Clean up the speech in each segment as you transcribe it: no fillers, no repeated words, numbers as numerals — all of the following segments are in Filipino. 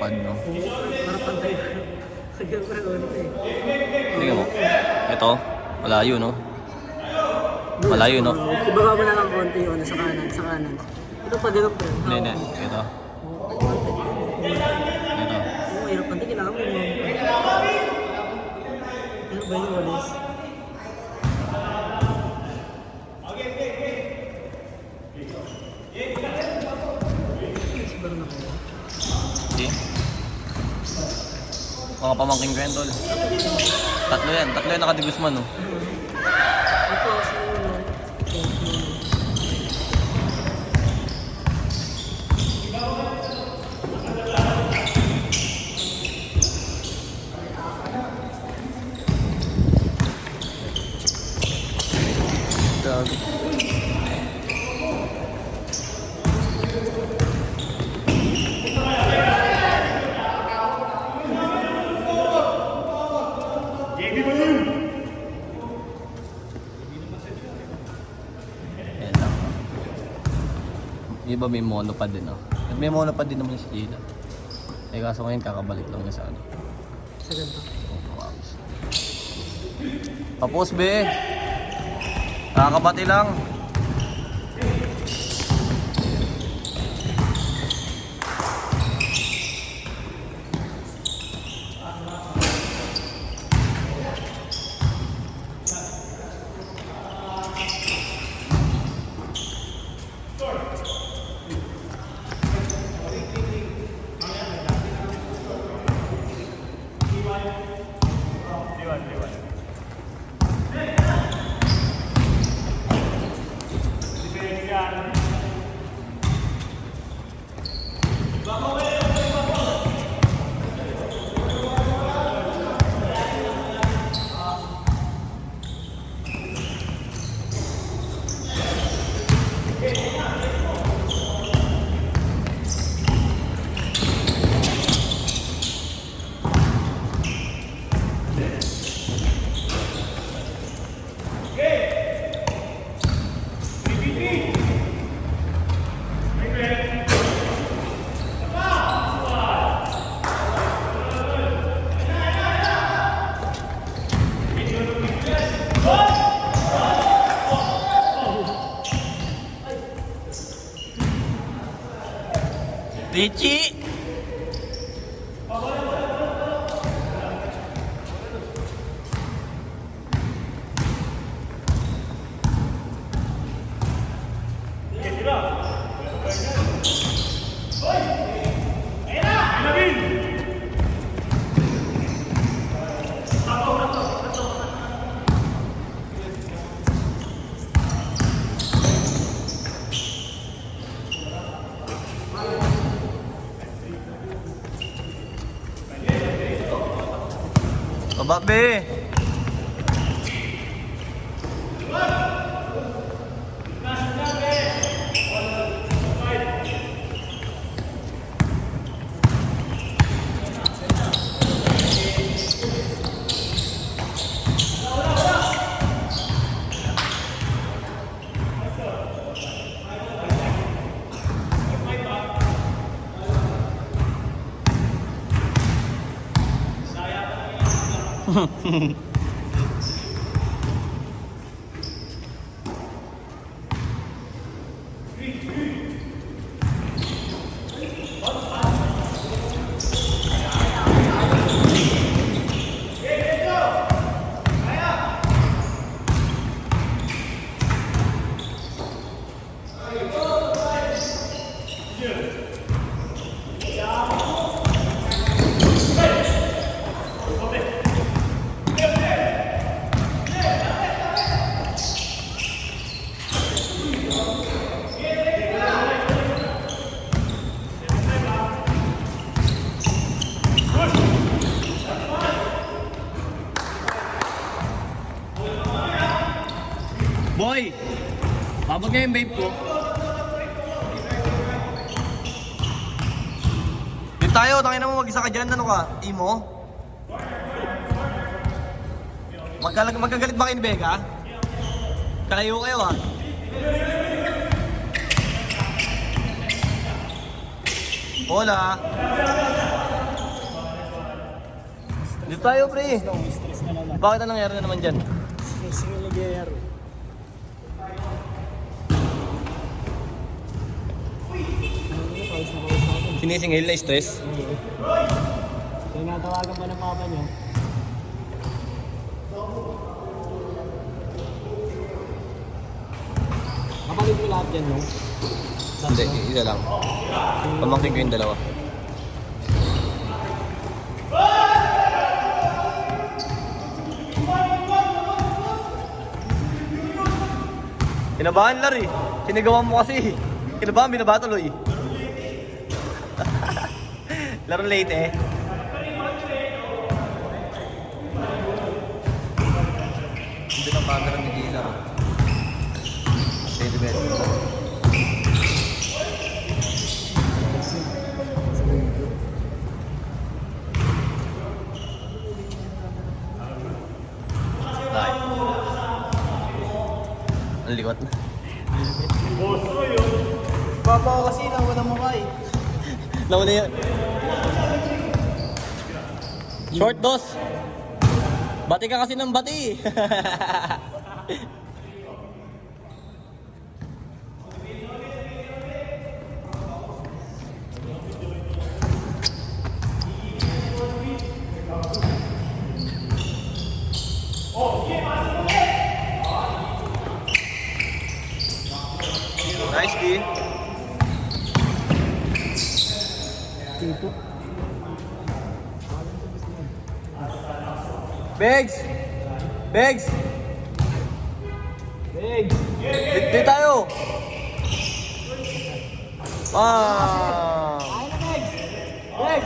pad, no? Para pantay. Siyempre, konti. Tingnan mo. Ito, malayo, no? Malayo, no? Ibaba mo na lang konti yun, sa kanan, sa kanan. Ito pa din ang pre. Hindi. Ito. Ito. Oo, hirap pantay, kailangan mo yung ano ba yung walis? Siguro na kayo. Hindi. Mga pamangking ko yan, tol. Tatlo yan nakadigusman, no? Ito, siguro. Grabe. Ayan lang. Yung iba may monopod din, no? At may monopod din naman si Jada. Eh kaso ngayon kakabalik lang niya sa ano. Sa ganito. Tapos be. Kakabati lang. Richie! Baba be! Boy! Pabag nga yung vape ko. Dito tayo, tangin mo mag-isa ka dyan. Ano ka? Imo? Magkagalit ba kayo ni Becca? Kalayo kayo ha? Hola! Dito tayo, pre. Stress ka naman. Bakit anong nangyari na naman dyan? Stress yung nagyayari. Sinisingil na stress. Kaya natawagan pa ng papa niya. Kapalit mo lahat yan, no? Hindi, isa lang. Pamangkin ko yung dalawa. Kinabahan, Larry. Sinigawan mo kasi. Kinabahan, binaba tuloy. Laro late eh. Hindi ng camera ni Gila. Steady bet. Ay. Ang likot na. Papa ko kasi nauna mo kay. Nauna yun. Short dos. Bati ka kasi ng bati. Nice kid. Dito. Begs! Begs! Big! Di tayo! Ah! Ay na, Big! Big!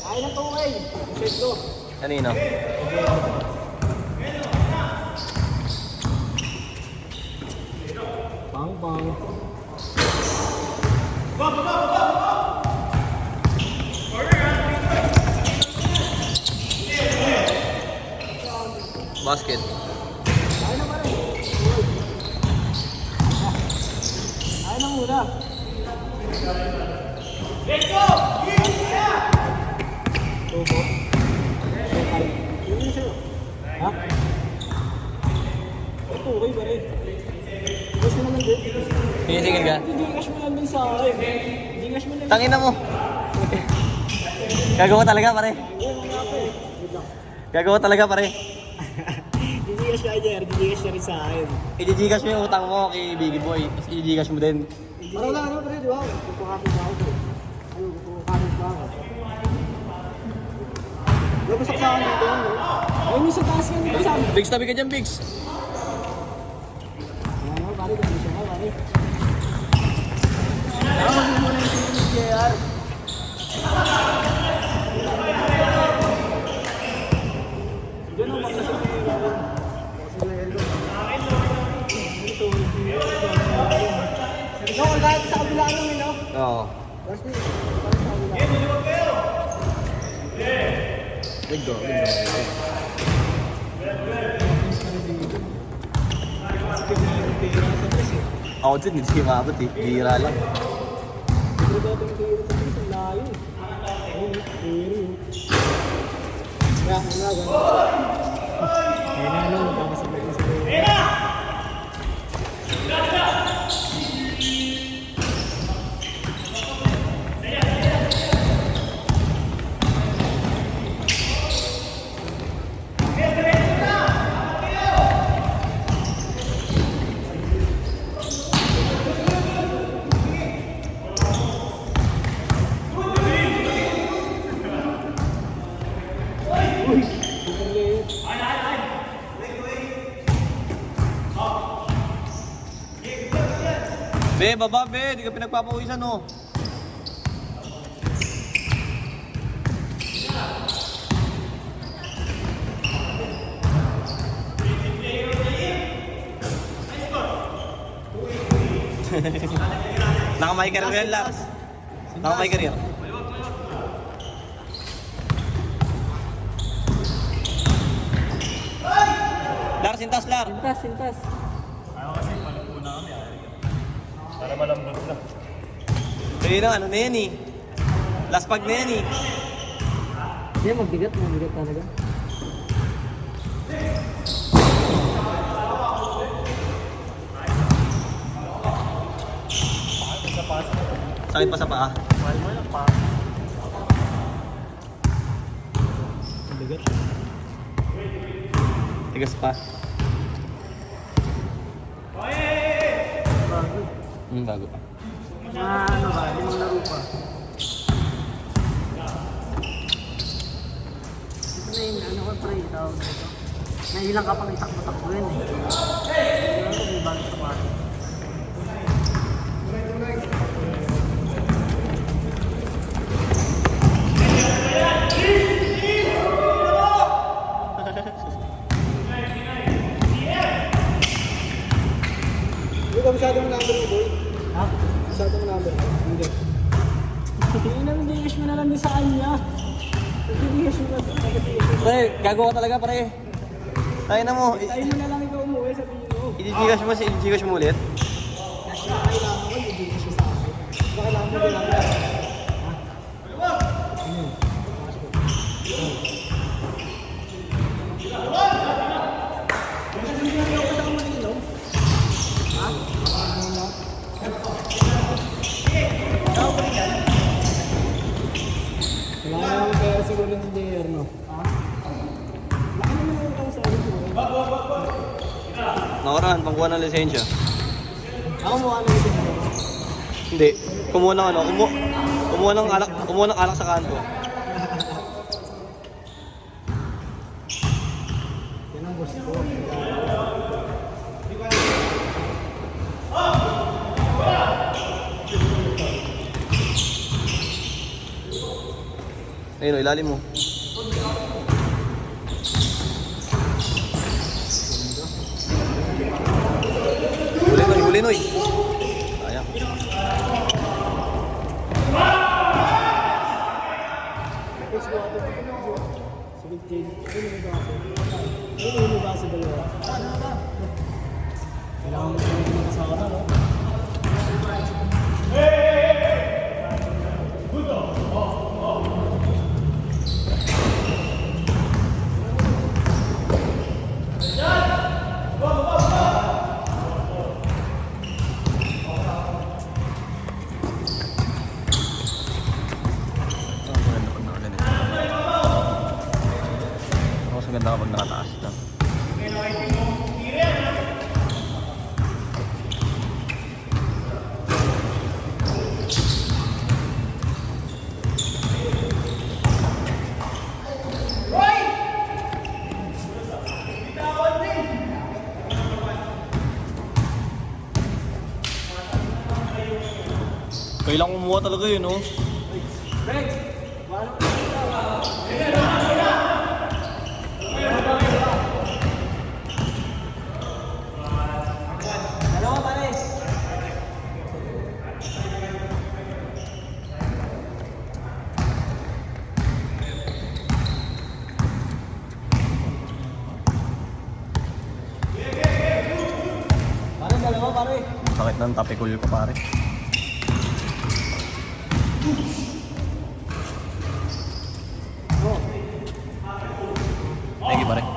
Ay na to, way! Shirt ko. Kanino? Pang, pang. Basket. Ay na pa rin. Ay na muna. Tubo. Okay. Yun yun sa'yo. Ha? Ito, okay ba rin? Gusto naman din. Sinisingil ka? Hindi-cash mo lang din sa akin. Hindi-cash mo lang. Tangina mo! Gagawa talaga pare. Ayun, mga pa eh. Good luck. Gagawa talaga pare. Hindi-cash ka Jer, hindi-cash na rin sa akin. I-gcash mo yung utang mo kay Biggie Boy. Tapos i-gcash mo din. Parang lang ano pre, di ba? Pupukapin pa ako. Ayun, pupukapin pa ako. Nabasok sa akin dito yun, no? Ayun yung sa taas yan, di ba sabi? Bigs, tabi ka dyan, Bigs. Ano, pare, ganun siya ka, pare. Tawag mo muna yung team ni JR. Diyan ang makasya ko yung gawin. Kasi na yelo. Ito, ito, kung kahit sa kabila namin, no? Oo. Last week, parang sa kabila. Big go. Ako din, hindi siya maabot eh. Bihira lang. Pero dating pera sa piso, layo. Ayun, pera yun. Kaya, ganun. Kaya na, ano, magkakasabay ko sa pera. Be, baba be. Di ka pinagpapawisan oh. Nakamay ka rin yan, Lars. Nakamay ka rin. Lars, sintas, Lars. Sintas, sintas. Para malambot na. Kaya na, ano na yan eh. Last pag na yan eh. Hindi, magbigat talaga. Sa pasok. Sakit pa sa paa. Mahal mo lang pa. Ang bigat. Tigas pa. Bago. Bago pa. Mga ano ba, 5 laro pa. Ito na yung ano ko pre, tawag dito. Nailang ka pang itakbo-takbo yun eh. Ano may bago sa pare. Hindi ka masyadong number ni Boy. Ha? Masyadong number ko. Hindi. Hindi na, hindi-ish mo na lang din sa kanya. Nag-i-ish mo na. Pre, gago ka talaga pre. Tayo na mo. Tayo mo na lang ikaw umuwi, sabihin mo. I-Gcash mo si i-Gcash mo ulit. Kasi kailangan ko, i-ish siya sa akin. Baka kailangan mo ginagawa. Wala naman kaya siguro ng JR, no? Ha? Laki naman yung ikaw sa akin mo. Nakaraan, pangkuha ng lisensya. Ako mukha na ito. Hindi. Kumuha ng ano, kumuha ng alak sa kanto. Yan ang boss ko. Ayun, ilalim mo. Huli, Noy. Sayang. Tapos ko ito. Sige, Jane. Ano yung base? Ano yung base dalawa? Kailangan mo yung kasama, no? Mas maganda kapag nakataas lang. Kailangan kumuha talaga yun, oh. Dalawa pare. Pare, dalawa pare. Sakit ng tapikul ko, pare. Oh. Thank you, pare.